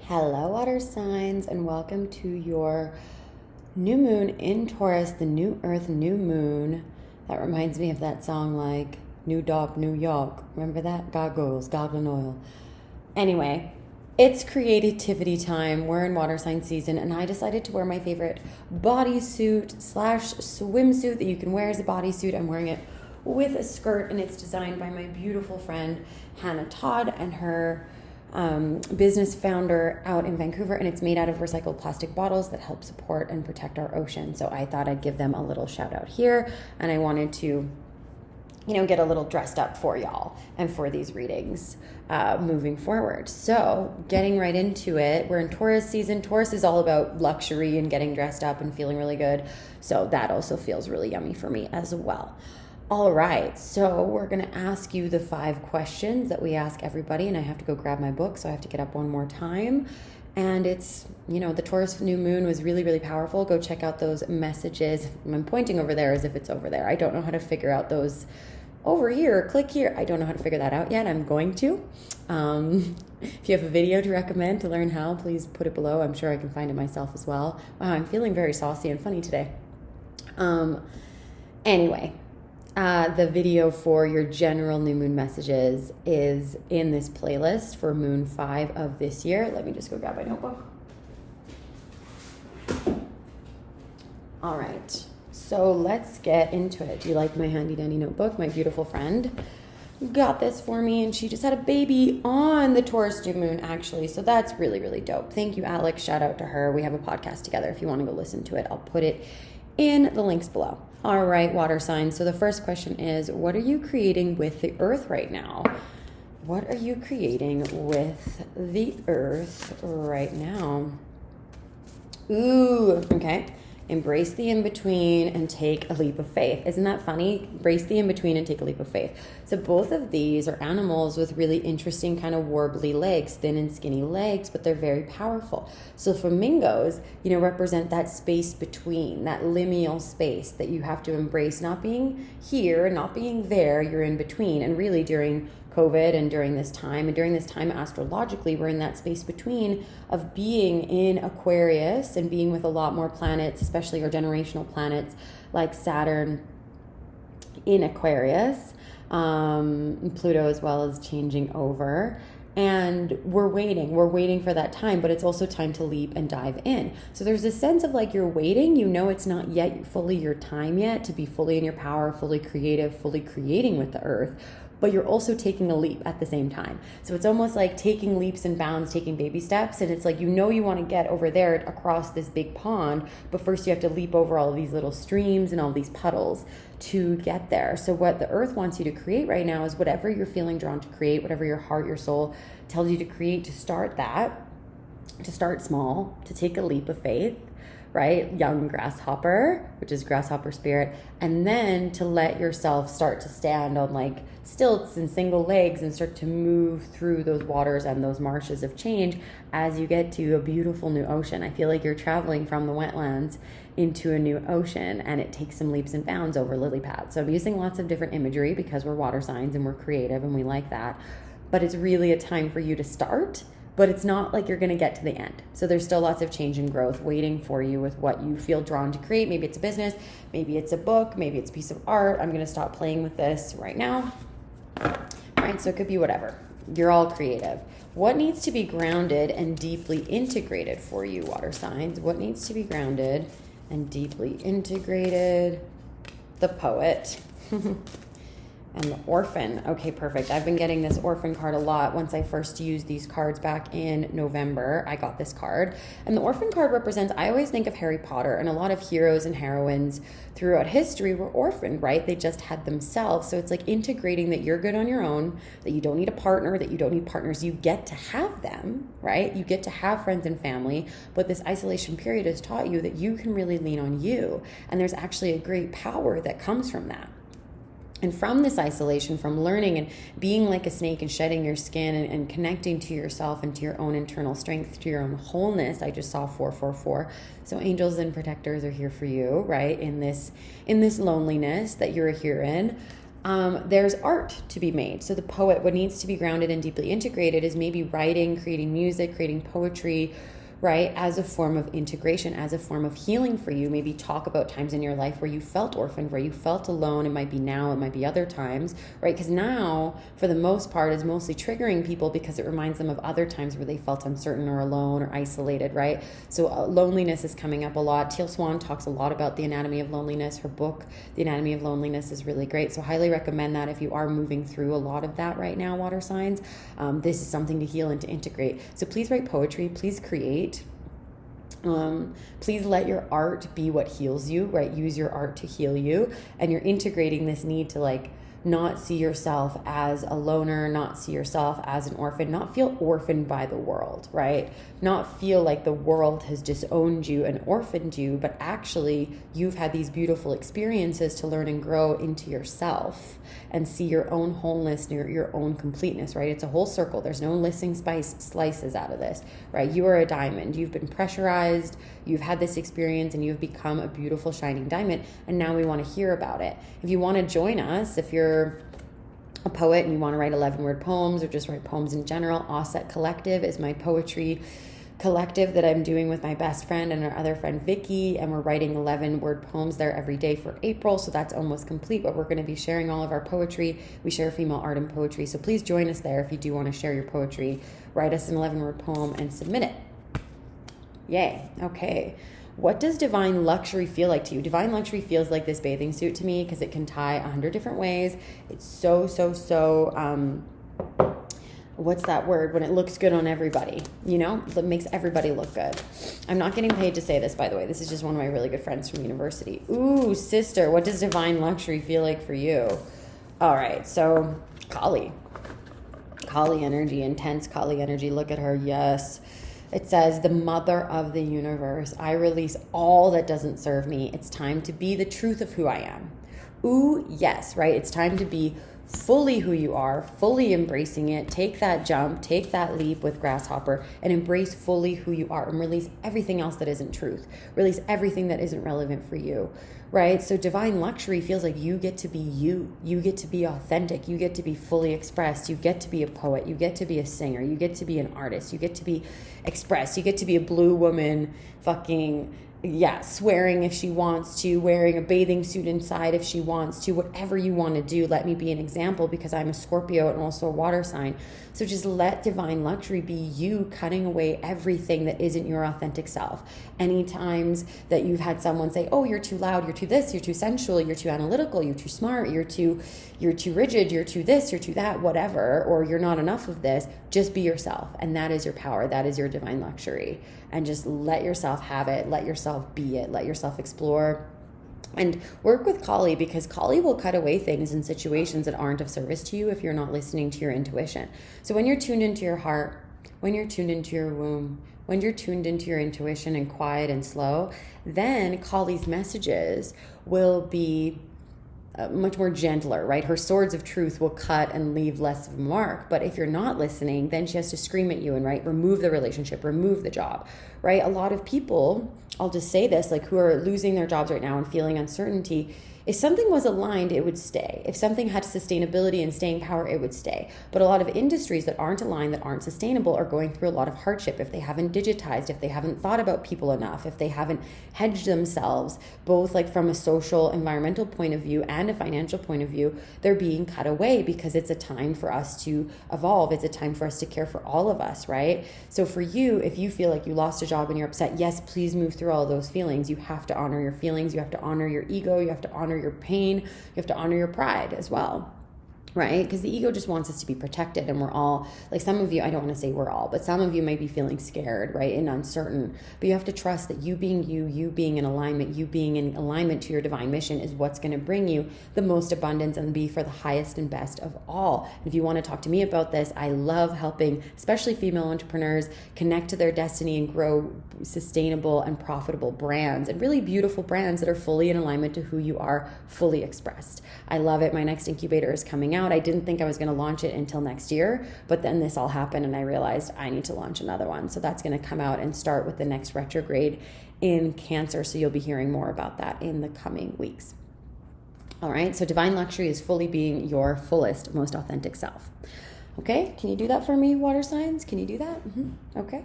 Hello, water signs, and welcome to your new moon in Taurus, the new earth, new moon. That reminds me of that song like New Dog, New York. Remember that? Gargoyles, gargling oil. Anyway, it's creativity time. We're in water sign season, and I decided to wear my favorite bodysuit / swimsuit that you can wear as a bodysuit. I'm wearing it with a skirt, and it's designed by my beautiful friend Hannah Todd and her business founder out in Vancouver, and it's made out of recycled plastic bottles that help support and protect our ocean. So I thought I'd give them a little shout out here, and I wanted to get a little dressed up for y'all and for these readings moving forward. So getting right into it, we're in Taurus season. Taurus is all about luxury and getting dressed up and feeling really good. So that also feels really yummy for me as well. All right, so we're going to ask you the 5 questions that we ask everybody, and I have to go grab my book, so I have to get up one more time. And it's, the Taurus new moon was really, really powerful. Go check out those messages. I'm pointing over there as if it's over there. I don't know how to figure out those over here, click here. I don't know how to figure that out yet. I'm going to. If you have a video to recommend to learn how, please put it below. I'm sure I can find it myself as well. Wow, I'm feeling very saucy and funny today. Anyway. The video for your general new moon messages is in this playlist for moon 5 of this year. Let me just go grab my notebook. All right, so let's get into it. Do you like my handy dandy notebook? My beautiful friend got this for me, and she just had a baby on the Taurus new moon, actually. So that's really, really dope. Thank you, Alex. Shout out to her. We have a podcast together. If you want to go listen to it, I'll put it in the links below. All right, water signs. So the first question is, what are you creating with the earth right now? What are you creating with the earth right now? Ooh, okay. Embrace the in-between and take a leap of faith. Isn't that funny? Embrace the in-between and take a leap of faith. So both of these are animals with really interesting kind of warbly legs, thin and skinny legs, but they're very powerful. So flamingos, represent that space between, that liminal space that you have to embrace, not being here, not being there, you're in between. And really during COVID and during this time astrologically, we're in that space between of being in Aquarius and being with a lot more planets, especially our generational planets like Saturn in Aquarius, Pluto as well as changing over. And we're waiting for that time, but it's also time to leap and dive in. So there's a sense of like you're waiting, it's not yet fully your time yet to be fully in your power, fully creative, fully creating with the earth, but you're also taking a leap at the same time. So it's almost like taking leaps and bounds, taking baby steps. And it's like, you want to get over there across this big pond, but first you have to leap over all of these little streams and all these puddles to get there. So what the earth wants you to create right now is whatever you're feeling drawn to create, whatever your heart, your soul tells you to create, to start that, to start small, to take a leap of faith, right? Young grasshopper, which is grasshopper spirit. And then to let yourself start to stand on like stilts and single legs and start to move through those waters and those marshes of change as you get to a beautiful new ocean. I feel like you're traveling from the wetlands into a new ocean, and it takes some leaps and bounds over lily pads. So I'm using lots of different imagery because we're water signs and we're creative and we like that. But it's really a time for you to start, but it's not like you're going to get to the end. So there's still lots of change and growth waiting for you with what you feel drawn to create. Maybe it's a business, maybe it's a book, maybe it's a piece of art. I'm going to stop playing with this right now. Right? So it could be whatever. You're all creative. What needs to be grounded and deeply integrated for you, water signs? What needs to be grounded and deeply integrated? The poet. And the orphan. Okay, perfect. I've been getting this orphan card a lot. Once I first used these cards back in November, I got this card. And the orphan card represents, I always think of Harry Potter, and a lot of heroes and heroines throughout history were orphaned, right? They just had themselves. So it's like integrating that you're good on your own, that you don't need a partner, that you don't need partners. You get to have them, right? You get to have friends and family, but this isolation period has taught you that you can really lean on you. And there's actually a great power that comes from that. And from this isolation, from learning and being like a snake and shedding your skin and connecting to yourself and to your own internal strength, to your own wholeness, I just saw 444. So angels and protectors are here for you, right? In this loneliness that you're here in. there's art to be made. So the poet, what needs to be grounded and deeply integrated is maybe writing, creating music, creating poetry, right? As a form of integration, as a form of healing for you. Maybe talk about times in your life where you felt orphaned, where you felt alone. It might be now, it might be other times, right? Because now, for the most part, is mostly triggering people because it reminds them of other times where they felt uncertain or alone or isolated, right? So loneliness is coming up a lot. Teal Swan talks a lot about the anatomy of loneliness. Her book, The Anatomy of Loneliness, is really great. So highly recommend that if you are moving through a lot of that right now, water signs. This is something to heal and to integrate. So please write poetry, please create. Please let your art be what heals you, right? Use your art to heal you. And you're integrating this need to like not see yourself as a loner, not see yourself as an orphan, not feel orphaned by the world, right? Not feel like the world has disowned you and orphaned you, but actually you've had these beautiful experiences to learn and grow into yourself and see your own wholeness, your own completeness, right? It's a whole circle. There's no listing slices out of this, right? You are a diamond. You've been pressurized. You've had this experience and you've become a beautiful shining diamond. And now we want to hear about it. If you want to join us, if you're a poet and you want to write 11-word poems or just write poems in general, Offset Collective is my poetry collective that I'm doing with my best friend and our other friend Vicky, and we're writing 11-word poems there every day for April. So that's almost complete, but we're going to be sharing all of our poetry. We share female art and poetry, so please join us there if you do want to share your poetry. Write us an 11-word poem and submit it. Yay. Okay. What does divine luxury feel like to you? Divine luxury feels like this bathing suit to me because it can tie 100 different ways. It's so what's that word? When it looks good on everybody, you know, it makes everybody look good. I'm not getting paid to say this, by the way. This is just one of my really good friends from university. Ooh, sister, what does divine luxury feel like for you? All right, so Kali energy, intense Kali energy. Look at her. Yes. It says, the mother of the universe. I release all that doesn't serve me. It's time to be the truth of who I am. Ooh, yes, right? It's time to be fully who you are, fully embracing it. Take that jump, take that leap with Grasshopper and embrace fully who you are and release everything else that isn't truth. Release everything that isn't relevant for you, right? So divine luxury feels like you get to be you. You get to be authentic. You get to be fully expressed. You get to be a poet. You get to be a singer. You get to be an artist. You get to be expressed. You get to be a blue woman swearing if she wants to, wearing a bathing suit inside if she wants to, whatever you want to do. Let me be an example because I'm a Scorpio and also a water sign. So just let divine luxury be you, cutting away everything that isn't your authentic self. Any times that you've had someone say, oh, you're too loud, you're too this, you're too sensual, you're too analytical, you're too smart, you're too rigid, you're too this, you're too that, whatever, or you're not enough of this, just be yourself. And that is your power. That is your divine luxury. And just let yourself have it. Let yourself be it. Let yourself explore. And work with Kali, because Kali will cut away things in situations that aren't of service to you if you're not listening to your intuition. So when you're tuned into your heart, when you're tuned into your womb, when you're tuned into your intuition and quiet and slow, then Kali's messages will be much more gentler, right? Her swords of truth will cut and leave less of a mark. But if you're not listening, then she has to scream at you and, right, remove the relationship, remove the job, right? A lot of people, I'll just say this, like who are losing their jobs right now and feeling uncertainty, if something was aligned, it would stay. If something had sustainability and staying power, it would stay. But a lot of industries that aren't aligned, that aren't sustainable, are going through a lot of hardship. If they haven't digitized, if they haven't thought about people enough, if they haven't hedged themselves, both like from a social, environmental point of view and a financial point of view, they're being cut away because it's a time for us to evolve. It's a time for us to care for all of us, right? So for you, if you feel like you lost a job and you're upset, yes, please move through all those feelings. You have to honor your feelings. You have to honor your ego. You have to honor your pain. You have to honor your pride as well, right? Because the ego just wants us to be protected, and we're all, like some of you, I don't want to say we're all, but some of you may be feeling scared, right, and uncertain, but you have to trust that you being you being in alignment, you being in alignment to your divine mission is what's going to bring you the most abundance and be for the highest and best of all. And if you want to talk to me about this, I love helping especially female entrepreneurs connect to their destiny and grow sustainable and profitable brands, and really beautiful brands that are fully in alignment to who you are, fully expressed. I love it. My next incubator is coming out. I didn't think I was going to launch it until next year, but then this all happened and I realized I need to launch another one. So that's going to come out and start with the next retrograde in Cancer. So you'll be hearing more about that in the coming weeks. All right, so divine luxury is fully being your fullest, most authentic self. Okay, can you do that for me, water signs? Can you do that? Okay.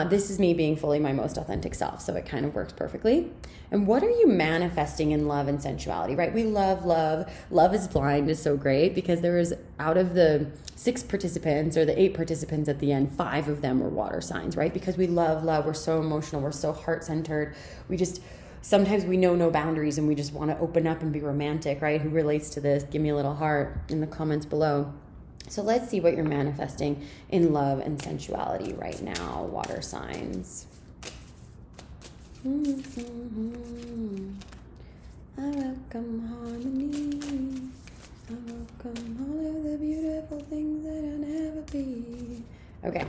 This is me being fully my most authentic self, so it kind of works perfectly. And what are you manifesting in love and sensuality, right? We love love. Love is blind is so great because there was, out of the 6 participants or the 8 participants at the end, 5 of them were water signs, right? Because we love love. We're so emotional. We're so heart-centered. Sometimes we know no boundaries and we just want to open up and be romantic, right? Who relates to this? Give me a little heart in the comments below. So let's see what you're manifesting in love and sensuality right now, water signs. I welcome harmony. I welcome all of the beautiful things that I'll never be. Okay.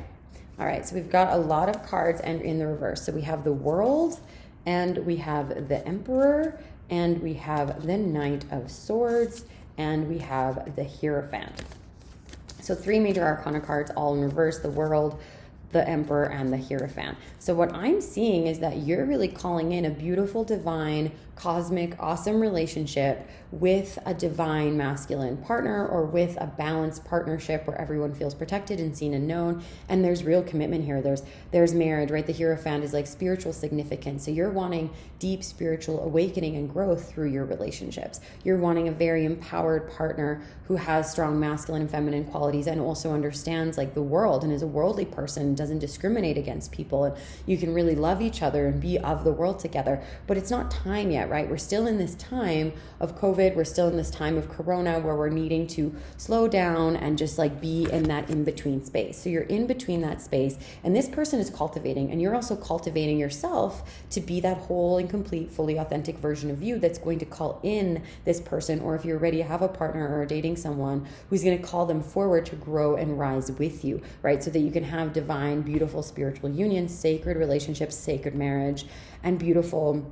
All right. So we've got a lot of cards and in the reverse. So we have the World, and we have the Emperor, and we have the Knight of Swords, and we have the Hierophant. So 3 major arcana cards all in reverse: the World, the Emperor, and the Hierophant. So what I'm seeing is that you're really calling in a beautiful, divine, cosmic, awesome relationship with a divine masculine partner, or with a balanced partnership where everyone feels protected and seen and known. And there's real commitment here. There's marriage, right? The Hierophant is like spiritual significance. So you're wanting deep spiritual awakening and growth through your relationships. You're wanting a very empowered partner who has strong masculine and feminine qualities and also understands like the world and is a worldly person, doesn't discriminate against people. And you can really love each other and be of the world together. But it's not time yet, right? We're still in this time of COVID. We're still in this time of Corona where we're needing to slow down and just like be in that in-between space. So you're in between that space, and this person is cultivating, and you're also cultivating yourself to be that whole and complete, fully authentic version of you that's going to call in this person, or if you already have a partner or dating someone, who's going to call them forward to grow and rise with you, right? So that you can have divine, beautiful spiritual unions, sacred relationships, sacred marriage, and beautiful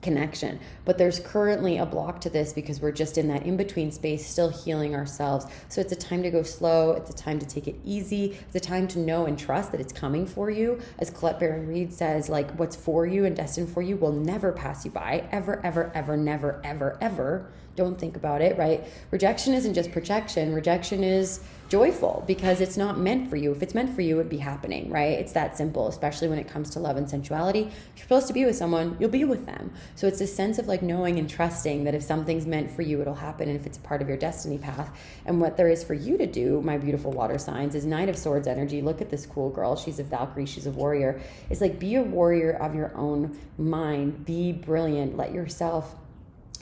connection. But there's currently a block to this because we're just in that in-between space, still healing ourselves. So it's a time to go slow. It's a time to take it easy. It's a time to know and trust that it's coming for you. As Colette Baron Reed says, like, what's for you and destined for you will never pass you by. Ever, ever, ever, never, ever, ever. Don't think about it, right? Rejection isn't just projection. Rejection is joyful because it's not meant for you. If it's meant for you, it'd be happening, right? It's that simple, especially when it comes to love and sensuality. If you're supposed to be with someone, you'll be with them. So it's this sense of like knowing and trusting that if something's meant for you, it'll happen, and if it's a part of your destiny path. And what there is for you to do, my beautiful water signs, is Knight of Swords energy. Look at this cool girl. She's a Valkyrie. She's a warrior. It's like, be a warrior of your own mind. Be brilliant. Let yourself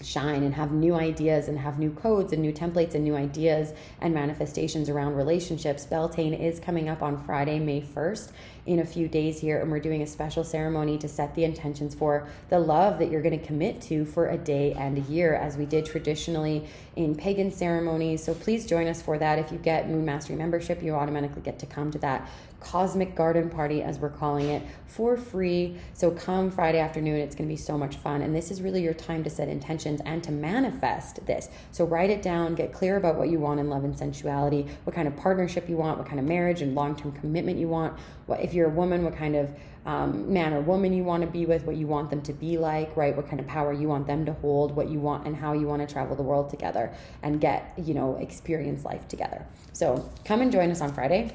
shine and have new ideas and have new codes and new templates and new ideas and manifestations around relationships. Beltane is coming up on Friday, May 1st, in a few days here, and we're doing a special ceremony to set the intentions for the love that you're going to commit to for a day and a year, as we did traditionally in pagan ceremonies. So please join us for that. If you get Moon Mastery membership, you automatically get to come to that cosmic garden party, as we're calling it, for free. So come Friday afternoon. It's going to be so much fun. And this is really your time to set intentions and to manifest this. So write it down, get clear about what you want in love and sensuality, what kind of partnership you want, what kind of marriage and long-term commitment you want. If you're a woman, what kind of man or woman you want to be with, what you want them to be like, right? What kind of power you want them to hold, what you want, and how you want to travel the world together and get, experience life together. So come and join us on Friday.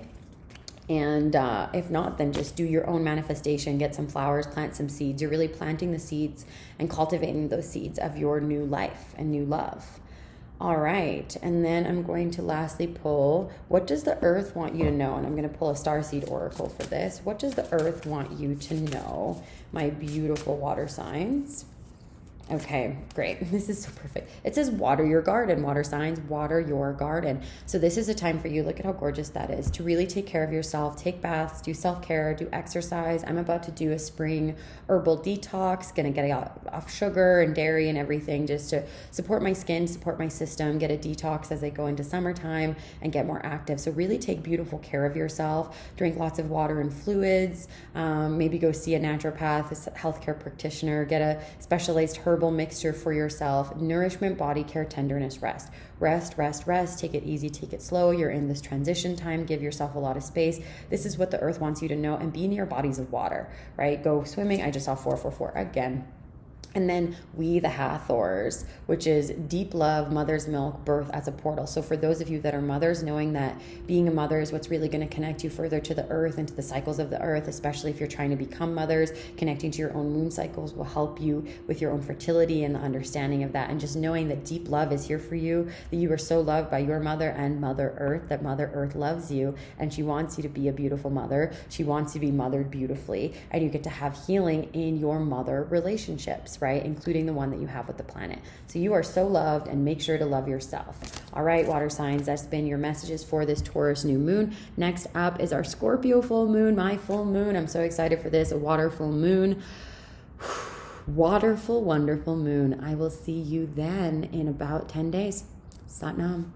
And if not, then just do your own manifestation, get some flowers, plant some seeds. You're really planting the seeds and cultivating those seeds of your new life and new love. All right. And then I'm going to lastly pull, what does the earth want you to know? And I'm going to pull a starseed oracle for this. What does the earth want you to know, my beautiful water signs? Okay, great. This is so perfect. It says water your garden, water signs, water your garden. So this is a time for you, look at how gorgeous that is, to really take care of yourself, take baths, do self-care, do exercise. I'm about to do a spring herbal detox, gonna get off sugar and dairy and everything just to support my skin, support my system, get a detox as I go into summertime and get more active. So really take beautiful care of yourself, drink lots of water and fluids, maybe go see a naturopath, a healthcare practitioner, get a specialized herbal mixture for yourself. Nourishment, body care, tenderness, rest. Rest. Take it easy, take it slow. You're in this transition time. Give yourself a lot of space. This is what the earth wants you to know, and be near bodies of water, right? Go swimming. I just saw 444 again. And then we, the Hathors, which is deep love, mother's milk, birth as a portal. So for those of you that are mothers, knowing that being a mother is what's really going to connect you further to the earth and to the cycles of the earth, especially if you're trying to become mothers, connecting to your own moon cycles will help you with your own fertility and the understanding of that. And just knowing that deep love is here for you, that you are so loved by your mother and Mother Earth, that Mother Earth loves you and she wants you to be a beautiful mother. She wants you to be mothered beautifully, and you get to have healing in your mother relationships, right? Including the one that you have with the planet. So you are so loved, and make sure to love yourself. All right, water signs, that's been your messages for this Taurus new moon. Next up is our Scorpio full moon, my full moon. I'm so excited for this, a water full moon. Waterful, wonderful moon. I will see you then in about 10 days. Sat Nam.